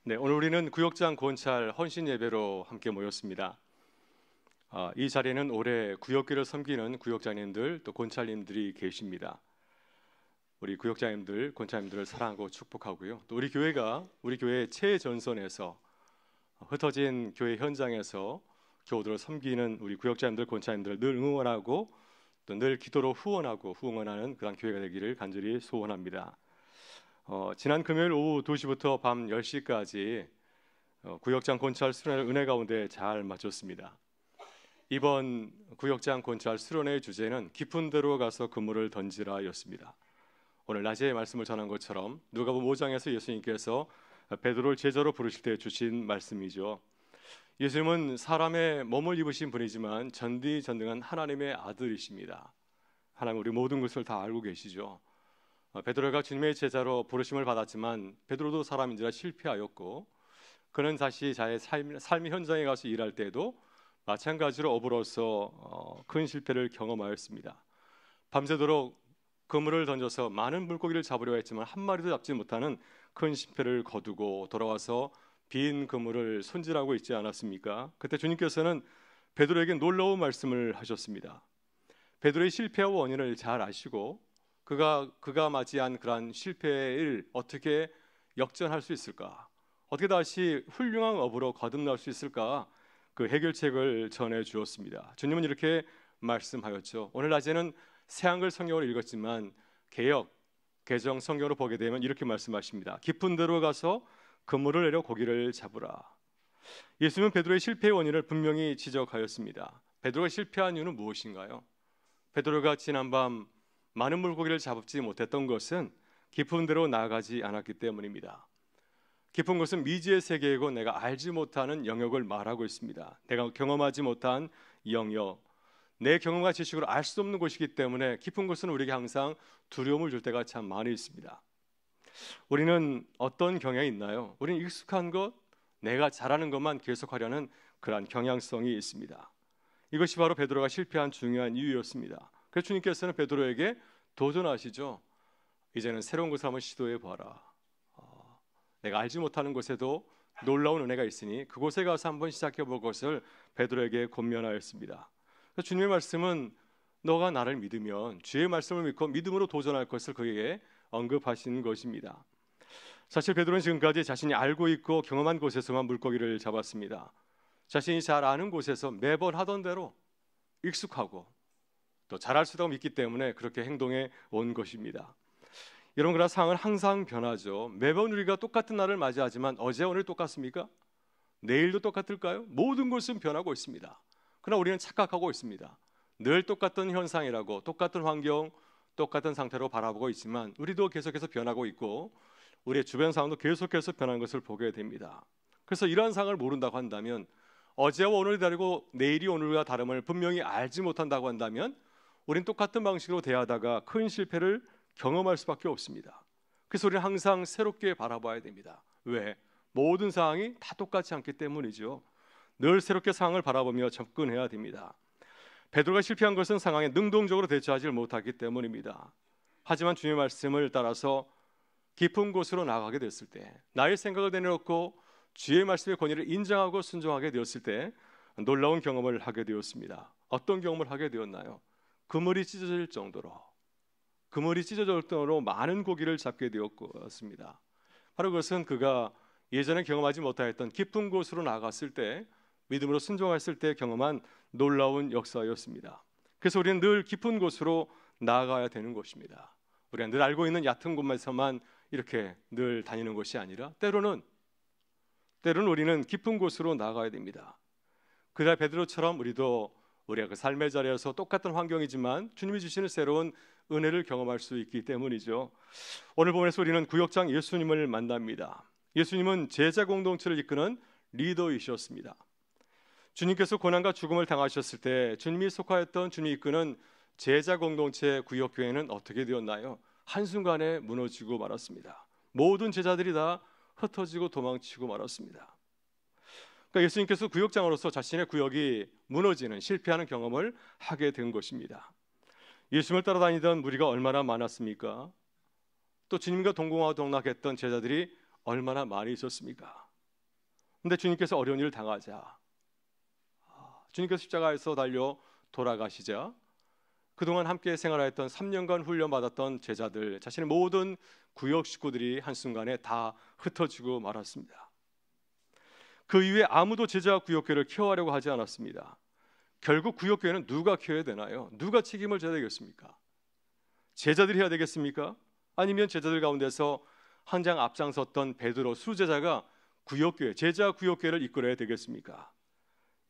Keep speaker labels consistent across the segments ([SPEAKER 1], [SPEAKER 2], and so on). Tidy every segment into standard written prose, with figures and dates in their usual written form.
[SPEAKER 1] 네, 오늘 우리는 구역장 권찰 헌신 예배로 함께 모였습니다. 이 자리에는 올해 구역교를 섬기는 구역장님들 또 권찰님들이 계십니다. 우리 구역장님들, 권찰님들을 사랑하고 축복하고요. 또 우리 교회가 우리 교회 최전선에서 흩어진 교회 현장에서 교우들을 섬기는 우리 구역장님들, 권찰님들을 늘 응원하고 또 늘 기도로 후원하는 그런 교회가 되기를 간절히 소원합니다. 지난 금요일 오후 2시부터 밤 10시까지 구역장 권찰 수련회 은혜 가운데 잘 마쳤습니다. 이번 구역장 권찰 수련회의 주제는 깊은 데로 가서 그물을 던지라 였습니다. 오늘 낮에 말씀을 전한 것처럼 누가복음 5장에서 예수님께서 베드로를 제자로 부르실 때 주신 말씀이죠. 예수님은 사람의 몸을 입으신 분이지만 전지전능한 하나님의 아들이십니다. 하나님 우리 모든 것을 다 알고 계시죠. 베드로가 주님의 제자로 부르심을 받았지만 베드로도 사람인지라 실패하였고 그는 다시 자의 삶의 현장에 가서 일할 때에도 마찬가지로 어부로서 큰 실패를 경험하였습니다. 밤새도록 그물을 던져서 많은 물고기를 잡으려 했지만 한 마리도 잡지 못하는 큰 실패를 거두고 돌아와서 빈 그물을 손질하고 있지 않았습니까? 그때 주님께서는 베드로에게 놀라운 말씀을 하셨습니다. 베드로의 실패와 원인을 잘 아시고 그가 맞이한 그러한 실패를 어떻게 역전할 수 있을까? 어떻게 다시 훌륭한 어부로 거듭날 수 있을까? 그 해결책을 전해 주었습니다. 주님은 이렇게 말씀하였죠. 오늘 낮에는 새한글 성경을 읽었지만 개정 성경으로 보게 되면 이렇게 말씀하십니다. 깊은 데로 가서 그물을 내려 고기를 잡으라. 예수님은 베드로의 실패의 원인을 분명히 지적하였습니다. 베드로가 실패한 이유는 무엇인가요? 베드로가 지난밤 많은 물고기를 잡지 못했던 것은 깊은 데로 나아가지 않았기 때문입니다. 깊은 곳은 미지의 세계이고 내가 알지 못하는 영역을 말하고 있습니다. 내가 경험하지 못한 영역, 내 경험과 지식으로 알 수 없는 곳이기 때문에 깊은 곳은 우리에게 항상 두려움을 줄 때가 참 많이 있습니다. 우리는 어떤 경향이 있나요? 우리는 익숙한 것, 내가 잘하는 것만 계속하려는 그러한 경향성이 있습니다. 이것이 바로 베드로가 실패한 중요한 이유였습니다. 그래서 주님께서는 베드로에게 도전하시죠. 이제는 새로운 것을 한번 시도해 봐라. 내가 알지 못하는 곳에도 놀라운 은혜가 있으니 그곳에 가서 한번 시작해 볼 것을 베드로에게 권면하였습니다. 주님의 말씀은 너가 나를 믿으면 주의 말씀을 믿고 믿음으로 도전할 것을 그에게 언급하신 것입니다. 사실 베드로는 지금까지 자신이 알고 있고 경험한 곳에서만 물고기를 잡았습니다. 자신이 잘 아는 곳에서 매번 하던 대로 익숙하고 또 잘할 수 있다고 믿기 때문에 그렇게 행동해 온 것입니다. 이런 그런 상황은 항상 변하죠. 매번 우리가 똑같은 날을 맞이하지만 어제 오늘 똑같습니까? 내일도 똑같을까요? 모든 것은 변하고 있습니다. 그러나 우리는 착각하고 있습니다. 늘 똑같은 현상이라고 똑같은 환경, 똑같은 상태로 바라보고 있지만 우리도 계속해서 변하고 있고 우리의 주변 상황도 계속해서 변하는 것을 보게 됩니다. 그래서 이러한 상황을 모른다고 한다면 어제와 오늘이 다르고 내일이 오늘과 다름을 분명히 알지 못한다고 한다면 우리는 똑같은 방식으로 대하다가 큰 실패를 경험할 수밖에 없습니다. 그래서 우리는 항상 새롭게 바라봐야 됩니다. 왜? 모든 상황이 다 똑같지 않기 때문이죠. 늘 새롭게 상황을 바라보며 접근해야 됩니다. 베드로가 실패한 것은 상황에 능동적으로 대처하지 못하기 때문입니다. 하지만 주님의 말씀을 따라서 깊은 곳으로 나가게 됐을 때 나의 생각을 내려놓고 주의 말씀의 권위를 인정하고 순종하게 되었을 때 놀라운 경험을 하게 되었습니다. 어떤 경험을 하게 되었나요? 그물이 찢어질 정도로 많은 고기를 잡게 되었습니다. 바로 그것은 그가 예전에 경험하지 못하였던 깊은 곳으로 나갔을 때 믿음으로 순종했을 때 경험한 놀라운 역사였습니다. 그래서 우리는 늘 깊은 곳으로 나아가야 되는 것입니다. 우리가 늘 알고 있는 얕은 곳에서만 이렇게 늘 다니는 것이 아니라 때로는 우리는 깊은 곳으로 나아가야 됩니다. 그날 베드로처럼 우리가 그 삶의 자리에서 똑같은 환경이지만 주님이 주시는 새로운 은혜를 경험할 수 있기 때문이죠. 오늘 본문에서 우리는 구역장 예수님을 만납니다. 예수님은 제자 공동체를 이끄는 리더이셨습니다. 주님께서 고난과 죽음을 당하셨을 때 주님이 속하였던 주님이 이끄는 제자 공동체 구역교회는 어떻게 되었나요? 한순간에 무너지고 말았습니다. 모든 제자들이 다 흩어지고 도망치고 말았습니다. 그러니까 예수님께서 구역장으로서 자신의 구역이 무너지는 실패하는 경험을 하게 된 것입니다. 예수님을 따라다니던 무리가 얼마나 많았습니까? 또 주님과 동공하고 동락했던 제자들이 얼마나 많이 있었습니까? 근데 주님께서 어려운 일을 당하자, 주님께서 십자가에서 달려 돌아가시자 그동안 함께 생활했던 3년간 훈련받았던 제자들, 자신의 모든 구역 식구들이 한순간에 다 흩어지고 말았습니다. 그 이후에 아무도 제자 구역교회를 케어하려고 하지 않았습니다. 결국 구역교회는 누가 케어해야 되나요? 누가 책임을 져야 되겠습니까? 제자들이 해야 되겠습니까? 아니면 제자들 가운데서 항상 앞장섰던 베드로 수제자가 구역교회, 제자 구역교회를 이끌어야 되겠습니까?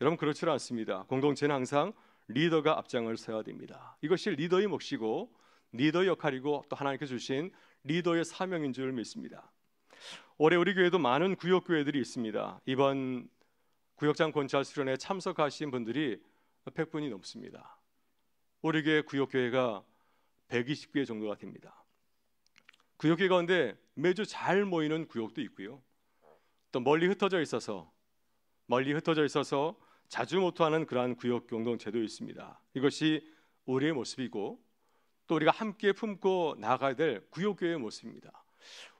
[SPEAKER 1] 여러분, 그렇지 않습니다. 공동체는 항상 리더가 앞장을 서야 됩니다. 이것이 리더의 몫이고 리더의 역할이고 또 하나님께 주신 리더의 사명인 줄 믿습니다. 올해 우리 교회도 많은 구역교회들이 있습니다. 이번 구역장 권찰 수련회에 참석하신 분들이 100분이 넘습니다. 우리 교회 구역교회가 120개 정도가 됩니다. 구역교회 가운데 매주 잘 모이는 구역도 있고요, 또 멀리 흩어져 있어서 자주 모토하는 그러한 구역 공동체도 있습니다. 이것이 우리의 모습이고 또 우리가 함께 품고 나가야 될 구역교회의 모습입니다.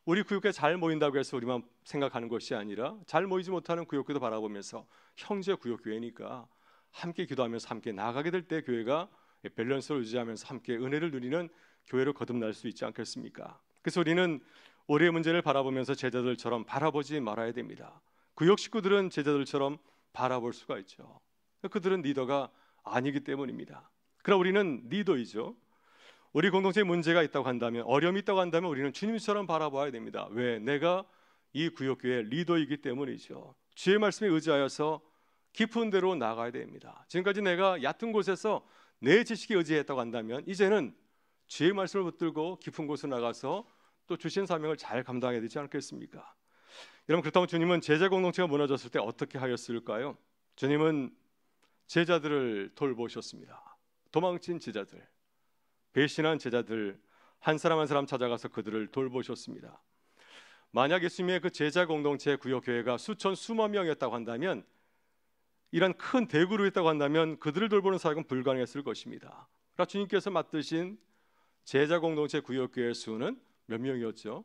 [SPEAKER 1] 우리 구역교회 잘 모인다고 해서 우리만 생각하는 것이 아니라 잘 모이지 못하는 구역교회도 바라보면서 형제 구역교회니까 함께 기도하면서 함께 나가게 될 때 교회가 밸런스를 유지하면서 함께 은혜를 누리는 교회로 거듭날 수 있지 않겠습니까? 그래서 우리는 우리의 문제를 바라보면서 제자들처럼 바라보지 말아야 됩니다. 구역 식구들은 제자들처럼 바라볼 수가 있죠. 그들은 리더가 아니기 때문입니다. 그러나 우리는 리더이죠. 우리 공동체에 문제가 있다고 한다면, 어려움이 있다고 한다면 우리는 주님처럼 바라봐야 됩니다. 왜? 내가 이 구역교회의 리더이기 때문이죠. 주의 말씀에 의지하여서 깊은 데로 나가야 됩니다. 지금까지 내가 얕은 곳에서 내 지식에 의지했다고 한다면 이제는 주의 말씀을 붙들고 깊은 곳으로 나가서 또 주신 사명을 잘 감당해야 되지 않겠습니까? 여러분, 그렇다면 주님은 제자 공동체가 무너졌을 때 어떻게 하였을까요? 주님은 제자들을 돌보셨습니다. 도망친 제자들, 배신한 제자들, 한 사람 한 사람 찾아가서 그들을 돌보셨습니다. 만약 예수님의 그 제자 공동체 구역교회가 수천 수만 명이었다고 한다면, 이런 큰 대구로 했다고 한다면 그들을 돌보는 사역은 불가능했을 것입니다. 그러나 주님께서 맡으신 제자 공동체 구역교회의 수는 몇 명이었죠?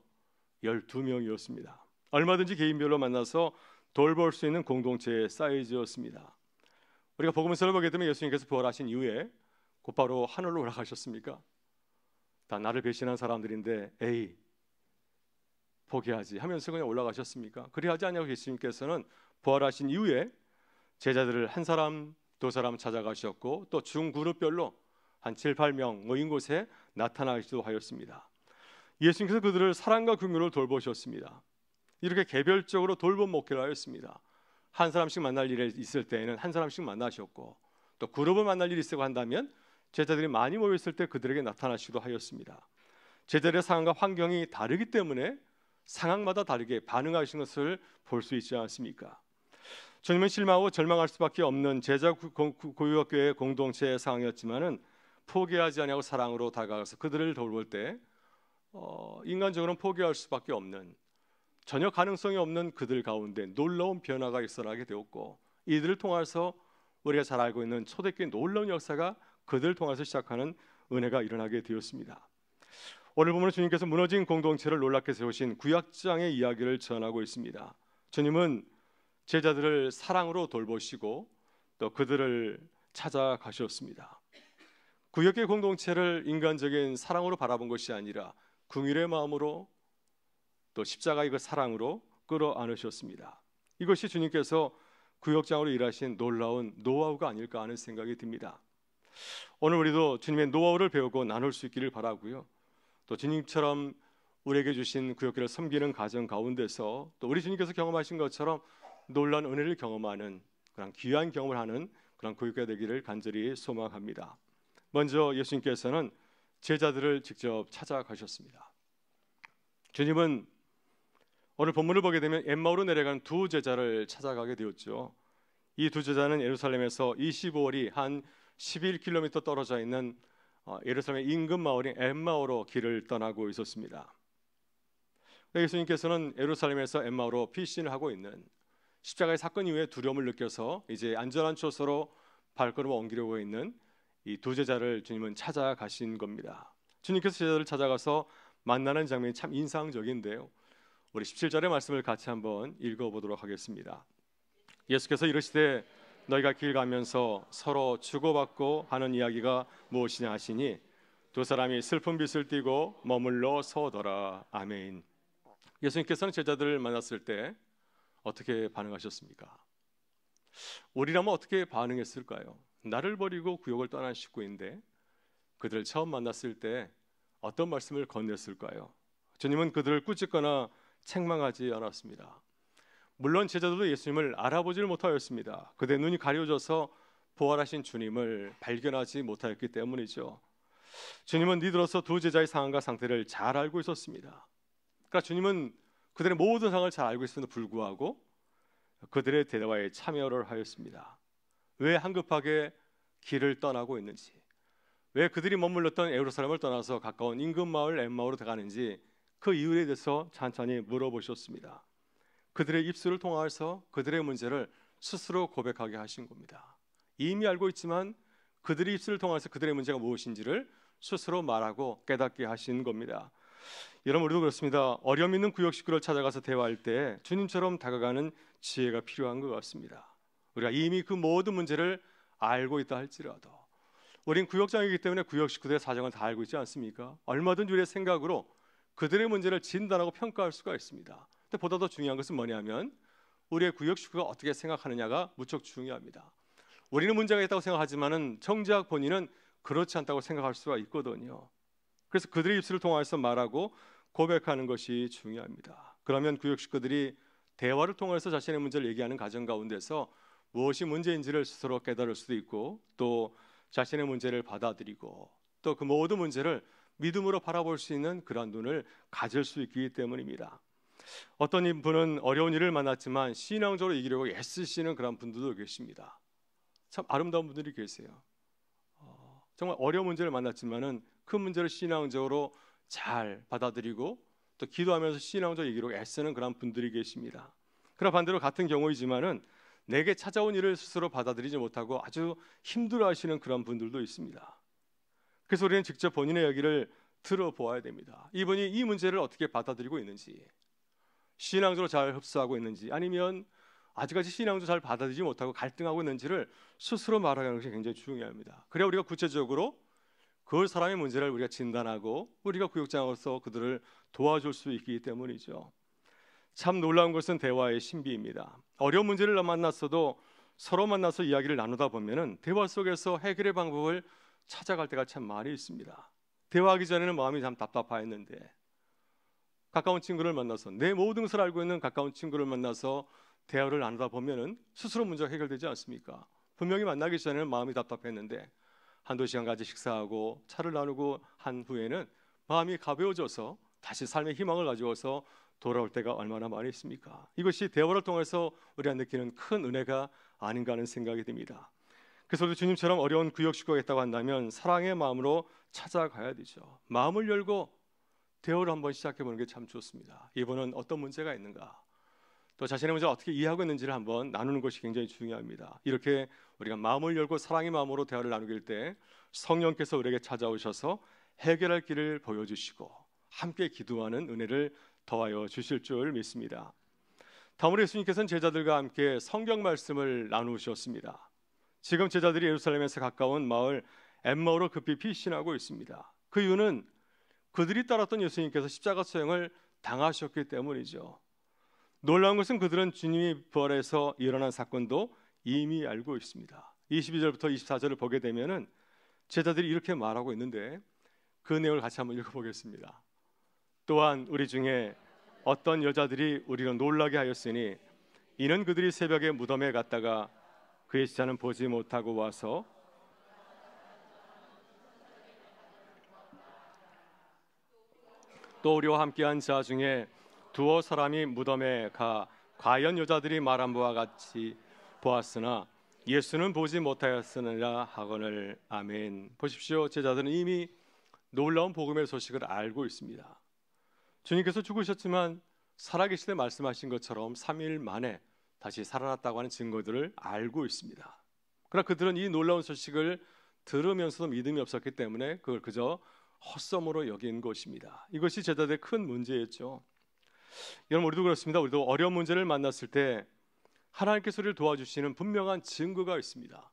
[SPEAKER 1] 12명이었습니다. 얼마든지 개인별로 만나서 돌볼 수 있는 공동체의 사이즈였습니다. 우리가 복음서를 보게 되면 예수님께서 부활하신 이후에 곧바로 하늘로 올라가셨습니까? 다 나를 배신한 사람들인데 에이 포기하지 하면서 그냥 올라가셨습니까? 그리하지 않냐고 예수님께서는 부활하신 이후에 제자들을 한 사람 두 사람 찾아가셨고 또 중그룹별로 한 7, 8명 모인 곳에 나타나시기도 하였습니다. 예수님께서 그들을 사랑과 긍휼로 돌보셨습니다. 이렇게 개별적으로 돌봄 목회를 하였습니다. 한 사람씩 만날 일이 있을 때에는 한 사람씩 만나셨고 또 그룹을 만날 일이 있다고 한다면 제자들이 많이 모였을 때 그들에게 나타나시기도 하였습니다. 제자들의 상황과 환경이 다르기 때문에 상황마다 다르게 반응하시는 것을 볼 수 있지 않습니까? 주님은 실망하고 절망할 수밖에 없는 제자 구역교회 공동체의 상황이었지만은 포기하지 않고 사랑으로 다가가서 그들을 돌볼 때 인간적으로는 포기할 수밖에 없는, 전혀 가능성이 없는 그들 가운데 놀라운 변화가 일어나게 되었고, 이들을 통해서 우리가 잘 알고 있는 초대교회 놀라운 역사가 그들을 통해서 시작하는 은혜가 일어나게 되었습니다. 오늘 보면 주님께서 무너진 공동체를 놀랍게 세우신 구약장의 이야기를 전하고 있습니다. 주님은 제자들을 사랑으로 돌보시고 또 그들을 찾아가셨습니다. 구약의 공동체를 인간적인 사랑으로 바라본 것이 아니라 긍휼의 마음으로 또 십자가의 그 사랑으로 끌어안으셨습니다. 이것이 주님께서 구역장으로 일하신 놀라운 노하우가 아닐까 하는 생각이 듭니다. 오늘 우리도 주님의 노하우를 배우고 나눌 수 있기를 바라고요. 또 주님처럼 우리에게 주신 구역교회를 섬기는 가정 가운데서 또 우리 주님께서 경험하신 것처럼 놀라운 은혜를 경험하는 그런 귀한 경험을 하는 그런 구역교회 되기를 간절히 소망합니다. 먼저 예수님께서는 제자들을 직접 찾아가셨습니다. 주님은 오늘 본문을 보게 되면 엠마오로 내려간 두 제자를 찾아가게 되었죠. 이 두 제자는 예루살렘에서 25里한 11km 떨어져 있는 예루살렘의 인근 마을인 엠마오로 길을 떠나고 있었습니다. 예수님께서는 예루살렘에서 엠마오로 피신을 하고 있는, 십자가의 사건 이후에 두려움을 느껴서 이제 안전한 chỗ으로 발걸음을 옮기려고 있는 이 두 제자를 주님은 찾아가신 겁니다. 주님께서 제자들을 찾아가서 만나는 장면이 참 인상적인데요. 우리 17절의 말씀을 같이 한번 읽어보도록 하겠습니다. 예수께서 이르시되 너희가 길 가면서 서로 주고받고 하는 이야기가 무엇이냐 하시니 두 사람이 슬픈 빛을 띠고 머물러 서더라. 아멘. 예수님께서는 제자들을 만났을 때 어떻게 반응하셨습니까? 우리라면 어떻게 반응했을까요? 나를 버리고 구역을 떠난 식구인데 그들을 처음 만났을 때 어떤 말씀을 건넸을까요? 주님은 그들을 꾸짖거나 책망하지 않았습니다. 물론 제자들도 예수님을 알아보지를 못하였습니다. 그들의 눈이 가려져서 부활하신 주님을 발견하지 못하였기 때문이죠. 주님은 니들로서 두 제자의 상황과 상태를 잘 알고 있었습니다. 그러니까 주님은 그들의 모든 상황을 잘 알고 있음에도 불구하고 그들의 대화에 참여를 하였습니다. 왜 한급하게 길을 떠나고 있는지, 왜 그들이 머물렀던 예루살렘을 떠나서 가까운 인근 마을 엠마오로 가는지 그 이유에 대해서 천천히 물어보셨습니다. 그들의 입술을 통해서 그들의 문제를 스스로 고백하게 하신 겁니다. 이미 알고 있지만 그들의 입술을 통해서 그들의 문제가 무엇인지를 스스로 말하고 깨닫게 하신 겁니다. 여러분, 우리도 그렇습니다. 어려움 있는 구역 식구를 찾아가서 대화할 때 주님처럼 다가가는 지혜가 필요한 것 같습니다. 우리가 이미 그 모든 문제를 알고 있다 할지라도 우린 구역장이기 때문에 구역 식구들의 사정을 다 알고 있지 않습니까? 얼마든지 우리의 생각으로 그들의 문제를 진단하고 평가할 수가 있습니다. 근데 보다 더 중요한 것은 뭐냐면 우리의 구역 식구가 어떻게 생각하느냐가 무척 중요합니다. 우리는 문제가 있다고 생각하지만은 정작 본인은 그렇지 않다고 생각할 수가 있거든요. 그래서 그들의 입술을 통해서 말하고 고백하는 것이 중요합니다. 그러면 구역 식구들이 대화를 통해서 자신의 문제를 얘기하는 과정 가운데서 무엇이 문제인지를 스스로 깨달을 수도 있고 또 자신의 문제를 받아들이고 또 그 모든 문제를 믿음으로 바라볼 수 있는 그런 눈을 가질 수 있기 때문입니다. 어떤 분은 어려운 일을 만났지만 신앙적으로 이기려고 애쓰시는 그런 분들도 계십니다. 참 아름다운 분들이 계세요. 정말 어려운 문제를 만났지만은 그 문제를 신앙적으로 잘 받아들이고 또 기도하면서 신앙적으로 이기려고 애쓰는 그런 분들이 계십니다. 그러나 반대로 같은 경우이지만은 내게 찾아온 일을 스스로 받아들이지 못하고 아주 힘들어하시는 그런 분들도 있습니다. 그래서 우리는 직접 본인의 이야기를 들어보아야 됩니다. 이분이 이 문제를 어떻게 받아들이고 있는지, 신앙적으로 잘 흡수하고 있는지, 아니면 아직까지 신앙도 잘 받아들이지 못하고 갈등하고 있는지를 스스로 말하는 것이 굉장히 중요합니다. 그래야 우리가 구체적으로 그 사람의 문제를 우리가 진단하고 우리가 구역장으로서 그들을 도와줄 수 있기 때문이죠. 참 놀라운 것은 대화의 신비입니다. 어려운 문제를 만났어도 서로 만나서 이야기를 나누다 보면은 대화 속에서 해결의 방법을 찾아갈 때가 참 많이 있습니다. 대화하기 전에는 마음이 참 답답했는데 가까운 친구를 만나서 내 모든 것을 알고 있는 가까운 친구를 만나서 대화를 나누다 보면은 스스로 문제가 해결되지 않습니까? 분명히 만나기 전에는 마음이 답답했는데 한두 시간까지 식사하고 차를 나누고 한 후에는 마음이 가벼워져서 다시 삶의 희망을 가지고서 돌아올 때가 얼마나 많이 있습니까? 이것이 대화를 통해서 우리가 느끼는 큰 은혜가 아닌가 하는 생각이 듭니다. 그래서 우리 주님처럼 어려운 구역 식구가 있다고 한다면 사랑의 마음으로 찾아가야 되죠. 마음을 열고 대화를 한번 시작해보는 게 참 좋습니다. 이분은 어떤 문제가 있는가, 또 자신의 문제를 어떻게 이해하고 있는지를 한번 나누는 것이 굉장히 중요합니다. 이렇게 우리가 마음을 열고 사랑의 마음으로 대화를 나누길 때 성령께서 우리에게 찾아오셔서 해결할 길을 보여주시고 함께 기도하는 은혜를 더하여 주실 줄 믿습니다. 다음으로 예수님께서는 제자들과 함께 성경 말씀을 나누셨습니다. 지금 제자들이 예루살렘에서 가까운 마을 엠마오로 급히 피신하고 있습니다. 그 이유는 그들이 따랐던 예수님께서 십자가 수행을 당하셨기 때문이죠. 놀라운 것은 그들은 주님이 부활해서 일어난 사건도 이미 알고 있습니다. 22절부터 24절을 보게 되면은 제자들이 이렇게 말하고 있는데 그 내용을 같이 한번 읽어보겠습니다. 또한 우리 중에 어떤 여자들이 우리를 놀라게 하였으니 이는 그들이 새벽에 무덤에 갔다가 그의 시체는 보지 못하고 와서 또 우리와 함께한 자 중에 두어 사람이 무덤에 가 과연 여자들이 말한 바와 같이 보았으나 예수는 보지 못하였으느라 하거늘. 아멘. 보십시오. 제자들은 이미 놀라운 복음의 소식을 알고 있습니다. 주님께서 죽으셨지만 살아계시되 말씀하신 것처럼 3일 만에 다시 살아났다고 하는 증거들을 알고 있습니다. 그러나 그들은 이 놀라운 소식을 들으면서도 믿음이 없었기 때문에 그걸 그저 헛소문으로 여긴 것입니다. 이것이 제자들의 큰 문제였죠. 여러분, 우리도 그렇습니다. 우리도 어려운 문제를 만났을 때 하나님께서 우리를 도와주시는 분명한 증거가 있습니다.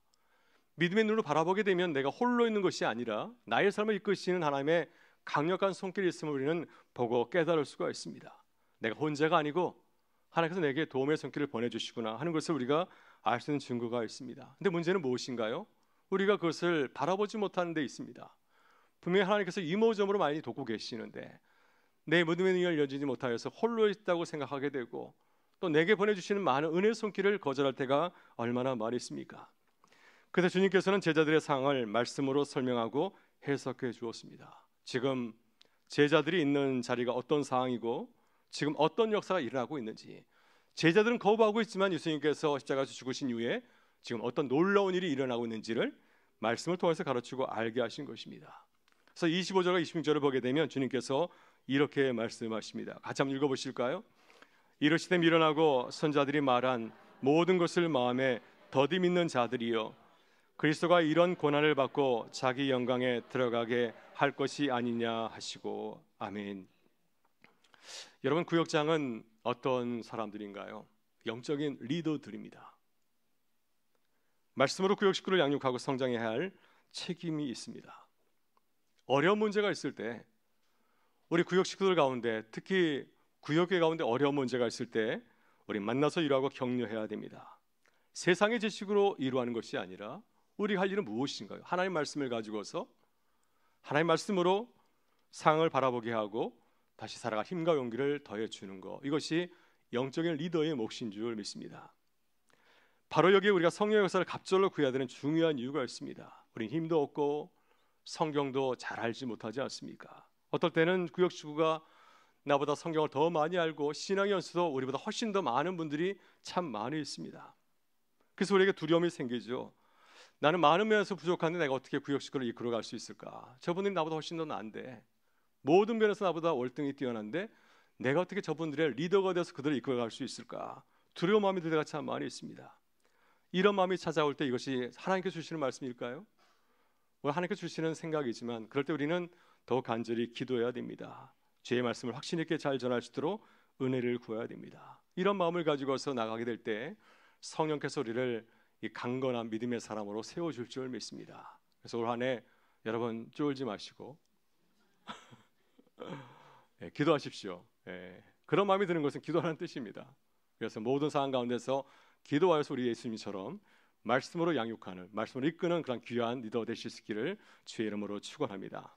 [SPEAKER 1] 믿음의 눈으로 바라보게 되면 내가 홀로 있는 것이 아니라 나의 삶을 이끄시는 하나님의 강력한 손길이 있음을 우리는 보고 깨달을 수가 있습니다. 내가 혼자가 아니고 하나님께서 내게 도움의 손길을 보내주시구나 하는 것을 우리가 알 수 있는 증거가 있습니다. 근데 문제는 무엇인가요? 우리가 그것을 바라보지 못하는 데 있습니다. 분명히 하나님께서 이모저모로 많이 돕고 계시는데 내 믿음의 눈이 열려지지 못하여서 홀로 있다고 생각하게 되고 또 내게 보내주시는 많은 은혜의 손길을 거절할 때가 얼마나 많이 있습니까? 그래서 주님께서는 제자들의 상황을 말씀으로 설명하고 해석해 주었습니다. 지금 제자들이 있는 자리가 어떤 상황이고 지금 어떤 역사가 일어나고 있는지, 제자들은 거부하고 있지만 예수님께서 십자가에서 죽으신 이후에 지금 어떤 놀라운 일이 일어나고 있는지를 말씀을 통해서 가르치고 알게 하신 것입니다. 그래서 25절과 26절을 보게 되면 주님께서 이렇게 말씀하십니다. 같이 한번 읽어보실까요? 이르시되 미련하고 선자들이 말한 모든 것을 마음에 더디 믿는 자들이여, 그리스도가 이런 고난을 받고 자기 영광에 들어가게 할 것이 아니냐 하시고. 아멘. 여러분, 구역장은 어떤 사람들인가요? 영적인 리더들입니다. 말씀으로 구역 식구를 양육하고 성장해야 할 책임이 있습니다. 어려운 문제가 있을 때 우리 구역 식구들 가운데, 특히 구역계 가운데 어려운 문제가 있을 때 우리 만나서 일하고 격려해야 됩니다. 세상의 지식으로 이루하는 것이 아니라 우리가 할 일은 무엇인가요? 하나님 말씀을 가지고서 하나님 말씀으로 상황을 바라보게 하고 다시 살아갈 힘과 용기를 더해 주는 것, 이것이 영적인 리더의 몫인 줄 믿습니다. 바로 여기에 우리가 성령의 역사를 갑절로 구해야 되는 중요한 이유가 있습니다. 우린 힘도 없고 성경도 잘 알지 못하지 않습니까? 어떨 때는 구역 식구가 나보다 성경을 더 많이 알고 신앙의 연수도 우리보다 훨씬 더 많은 분들이 참 많이 있습니다. 그래서 우리에게 두려움이 생기죠. 나는 많은 면에서 부족한데 내가 어떻게 구역 식구를 이끌어갈 수 있을까? 저분들이 나보다 훨씬 더 나은데, 모든 면에서 나보다 월등히 뛰어난데 내가 어떻게 저분들의 리더가 되어서 그들을 이끌어갈 수 있을까? 두려운 마음이 들 때가 참 많이 있습니다. 이런 마음이 찾아올 때 이것이 하나님께서 주시는 말씀일까요? 하나님께서 주시는 생각이지만 그럴 때 우리는 더 간절히 기도해야 됩니다. 죄의 말씀을 확신 있게 잘 전할 수 있도록 은혜를 구해야 됩니다. 이런 마음을 가지고서 나가게 될 때 성령께서 우리를 이 강건한 믿음의 사람으로 세워줄 줄 믿습니다. 그래서 올 한 해 여러분 쫄지 마시고 기도하십시오. 그런 마음이 드는 것은 기도하는 뜻입니다. 그래서 모든 상황 가운데서 기도하여서 우리 예수님처럼 말씀으로 양육하는, 말씀으로 이끄는 그런 귀한 리더 되실 수 있기를 주의 이름으로 축원합니다.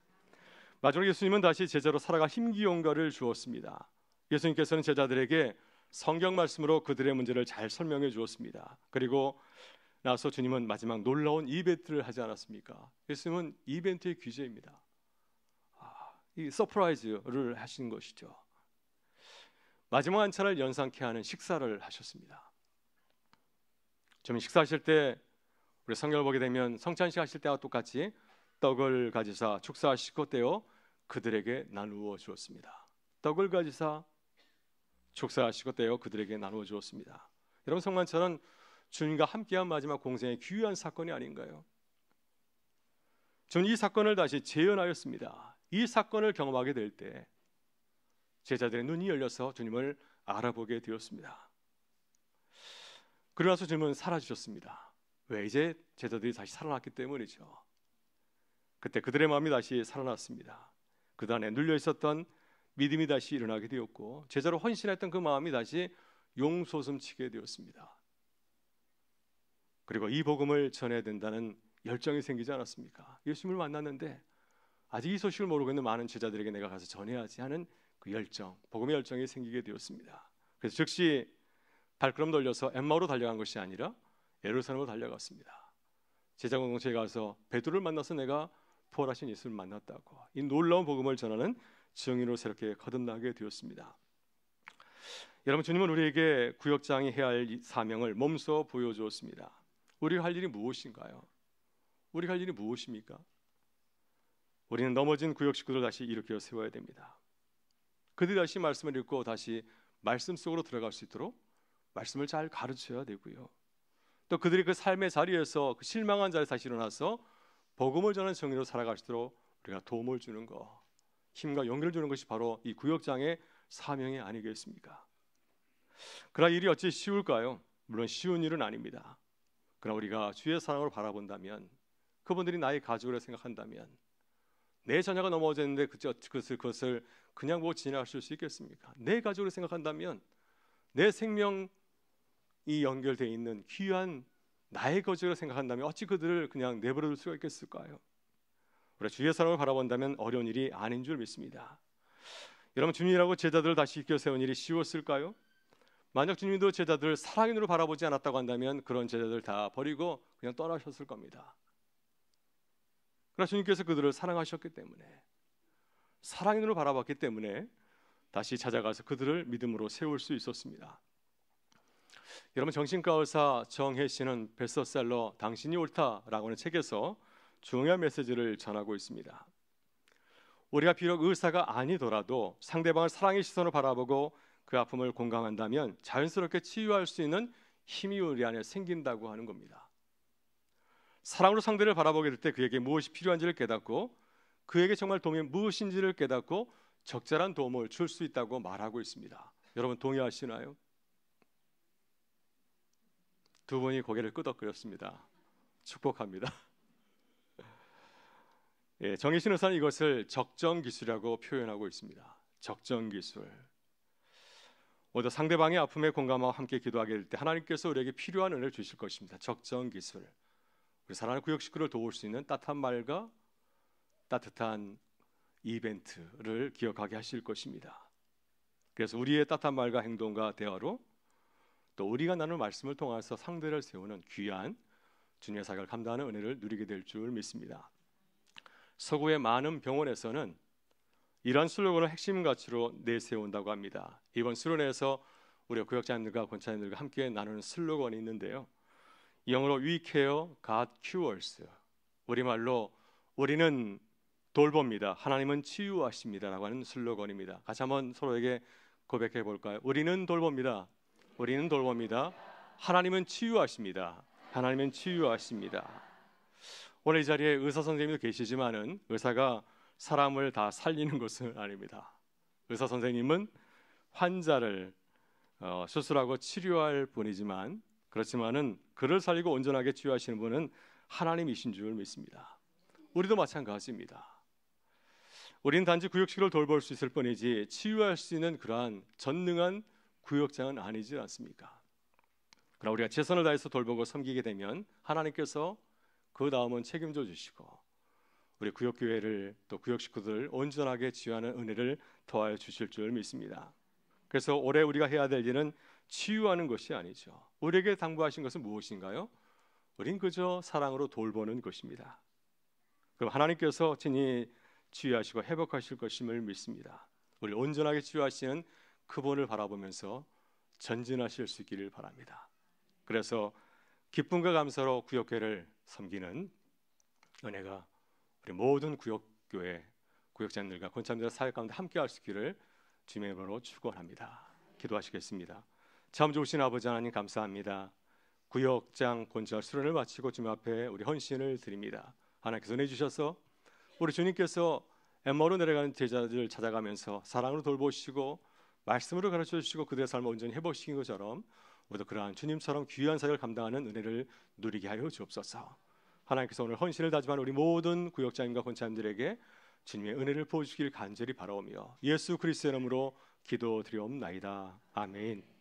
[SPEAKER 1] 마지막으로 예수님은 다시 제자로 살아갈 힘기용가를 주었습니다. 예수님께서는 제자들에게 성경 말씀으로 그들의 문제를 잘 설명해 주었습니다. 그리고 나서 주님은 마지막 놀라운 이벤트를 하지 않았습니까? 예수님은 이벤트의 귀재입니다. 이 서프라이즈를 하신 것이죠. 마지막 한찬을 연상케 하는 식사를 하셨습니다. 좀 식사하실 때 우리 성경을 보게 되면 성찬식 하실 때와 똑같이 떡을 가지사 축사하시고 떼어 그들에게 나누어 주었습니다. 떡을 가지사 축사하시고 떼어 그들에게 나누어 주었습니다. 여러분, 성만찬은 주님과 함께한 마지막 공생의 귀한 사건이 아닌가요? 저는 이 사건을 다시 재현하였습니다. 이 사건을 경험하게 될 때 제자들의 눈이 열려서 주님을 알아보게 되었습니다. 그러고 나서 주님은 사라지셨습니다. 왜? 이제 제자들이 다시 살아났기 때문이죠. 그때 그들의 마음이 다시 살아났습니다. 그 안에 눌려 있었던 믿음이 다시 일어나게 되었고 제자로 헌신했던 그 마음이 다시 용솟음치게 되었습니다. 그리고 이 복음을 전해야 된다는 열정이 생기지 않았습니까? 예수님을 만났는데 아직 이 소식을 모르고 있는 많은 제자들에게 내가 가서 전해야지 하는 그 열정, 복음의 열정이 생기게 되었습니다. 그래서 즉시 발걸음 돌려서 엠마오로 달려간 것이 아니라 예루살렘으로 달려갔습니다. 제자 공동체에 가서 베드로를 만나서 내가 부활하신 예수를 만났다고 이 놀라운 복음을 전하는 증인으로 새롭게 거듭나게 되었습니다. 여러분, 주님은 우리에게 구역장이 해야 할 사명을 몸소 보여주었습니다. 우리가 할 일이 무엇인가요? 우리가 할 일이 무엇입니까? 우리는 넘어진 구역 식구들 다시 일으켜 세워야 됩니다. 그들이 다시 말씀을 읽고 다시 말씀 속으로 들어갈 수 있도록 말씀을 잘 가르쳐야 되고요. 또 그들이 그 삶의 자리에서 그 실망한 자리에서 다시 일어나서 복음을 전하는 정의로 살아갈 수 있도록 우리가 도움을 주는 것, 힘과 용기를 주는 것이 바로 이 구역장의 사명이 아니겠습니까? 그러나 일이 어찌 쉬울까요? 물론 쉬운 일은 아닙니다. 그러나 우리가 주의 사랑을 바라본다면, 그분들이 나의 가족으로 생각한다면, 내 자녀가 넘어졌는데 그것을 그냥 보고 지나가실 수 있겠습니까? 내 가족으로 생각한다면, 내 생명이 연결되어 있는 귀한 나의 가족으로 생각한다면 어찌 그들을 그냥 내버려 둘 수가 있겠을까요? 우리가 주의 사랑을 바라본다면 어려운 일이 아닌 줄 믿습니다. 여러분, 주님이라고 제자들을 다시 일으켜 세운 일이 쉬웠을까요? 만약 주님도 제자들을 사랑의 눈으로 바라보지 않았다고 한다면 그런 제자들 다 버리고 그냥 떠나셨을 겁니다. 그러나 주님께서 그들을 사랑하셨기 때문에, 사랑의 눈으로 바라봤기 때문에 다시 찾아가서 그들을 믿음으로 세울 수 있었습니다. 여러분, 정신과 의사 정혜 씨는 베스트셀러 당신이 옳다라고 하는 책에서 중요한 메시지를 전하고 있습니다. 우리가 비록 의사가 아니더라도 상대방을 사랑의 시선으로 바라보고 그 아픔을 공감한다면 자연스럽게 치유할 수 있는 힘이 우리 안에 생긴다고 하는 겁니다. 사랑으로 상대를 바라보게 될 때 그에게 무엇이 필요한지를 깨닫고, 그에게 정말 도움이 무엇인지를 깨닫고 적절한 도움을 줄 수 있다고 말하고 있습니다. 여러분, 동의하시나요? 두 분이 고개를 끄덕거렸습니다. 축복합니다. 예, 정희신 의사는 이것을 적정기술이라고 표현하고 있습니다. 적정기술. 오히려 상대방의 아픔에 공감하고 함께 기도하게 될 때 하나님께서 우리에게 필요한 은혜를 주실 것입니다. 적정기술. 우리 사랑하는 구역 식구를 도울 수 있는 따뜻한 말과 따뜻한 이벤트를 기억하게 하실 것입니다. 그래서 우리의 따뜻한 말과 행동과 대화로 또 우리가 나누는 말씀을 통해서 상대를 세우는 귀한 주님의 사역을 감당하는 은혜를 누리게 될 줄 믿습니다. 서구의 많은 병원에서는 이러한 슬로건을 핵심 가치로 내세운다고 합니다. 이번 수련회에서 우리 구역장님들과 권사님들과 함께 나누는 슬로건이 있는데요. 영어로 We care, God cures. 우리말로 우리는 돌봅니다, 하나님은 치유하십니다 라고 하는 슬로건입니다. 같이 한번 서로에게 고백해 볼까요? 우리는 돌봅니다, 우리는 돌봅니다, 하나님은 치유하십니다, 하나님은 치유하십니다. 오늘 이 자리에 의사 선생님도 계시지만은 의사가 사람을 다 살리는 것은 아닙니다. 의사 선생님은 환자를 수술하고 치료할 분이지만, 그렇지만은 그를 살리고 온전하게 치유하시는 분은 하나님이신 줄 믿습니다. 우리도 마찬가지입니다. 우리는 단지 구역식으로 돌볼 수 있을 뿐이지 치유할 수 있는 그러한 전능한 구역장은 아니지 않습니까? 그러나 우리가 최선을 다해서 돌보고 섬기게 되면 하나님께서 그 다음은 책임져 주시고 우리 구역교회를 또 구역 식구들을 온전하게 치유하는 은혜를 더하여 주실 줄 믿습니다. 그래서 올해 우리가 해야 될 일은 치유하는 것이 아니죠. 우리에게 당부하신 것은 무엇인가요? 우린 그저 사랑으로 돌보는 것입니다. 그럼 하나님께서 친히 치유하시고 회복하실 것임을 믿습니다. 우리 온전하게 치유하시는 그분을 바라보면서 전진하실 수 있기를 바랍니다. 그래서 기쁨과 감사로 구역교회를 섬기는 은혜가 우리 모든 구역교회 구역장들과 권사님들 사역 가운데 함께할 수 있기를 주님의 이름으로 축원합니다. 기도하시겠습니다. 참 좋으신 아버지 하나님, 감사합니다. 구역장 권사 수련을 마치고 주님 앞에 우리 헌신을 드립니다. 하나님께서 내주셔서 우리 주님께서 엠마오로 내려가는 제자들을 찾아가면서 사랑으로 돌보시고 말씀으로 가르쳐 주시고 그들의 삶을 온전히 회복시킨 것처럼 우리도 그러한 주님처럼 귀한 사역을 감당하는 은혜를 누리게 하여 주옵소서. 하나님께서 오늘 헌신을 다짐하는 우리 모든 구역장님과 권사님들에게 주님의 은혜를 부어주시길 간절히 바라오며 예수 그리스도의 이름으로 기도드리옵나이다. 아멘.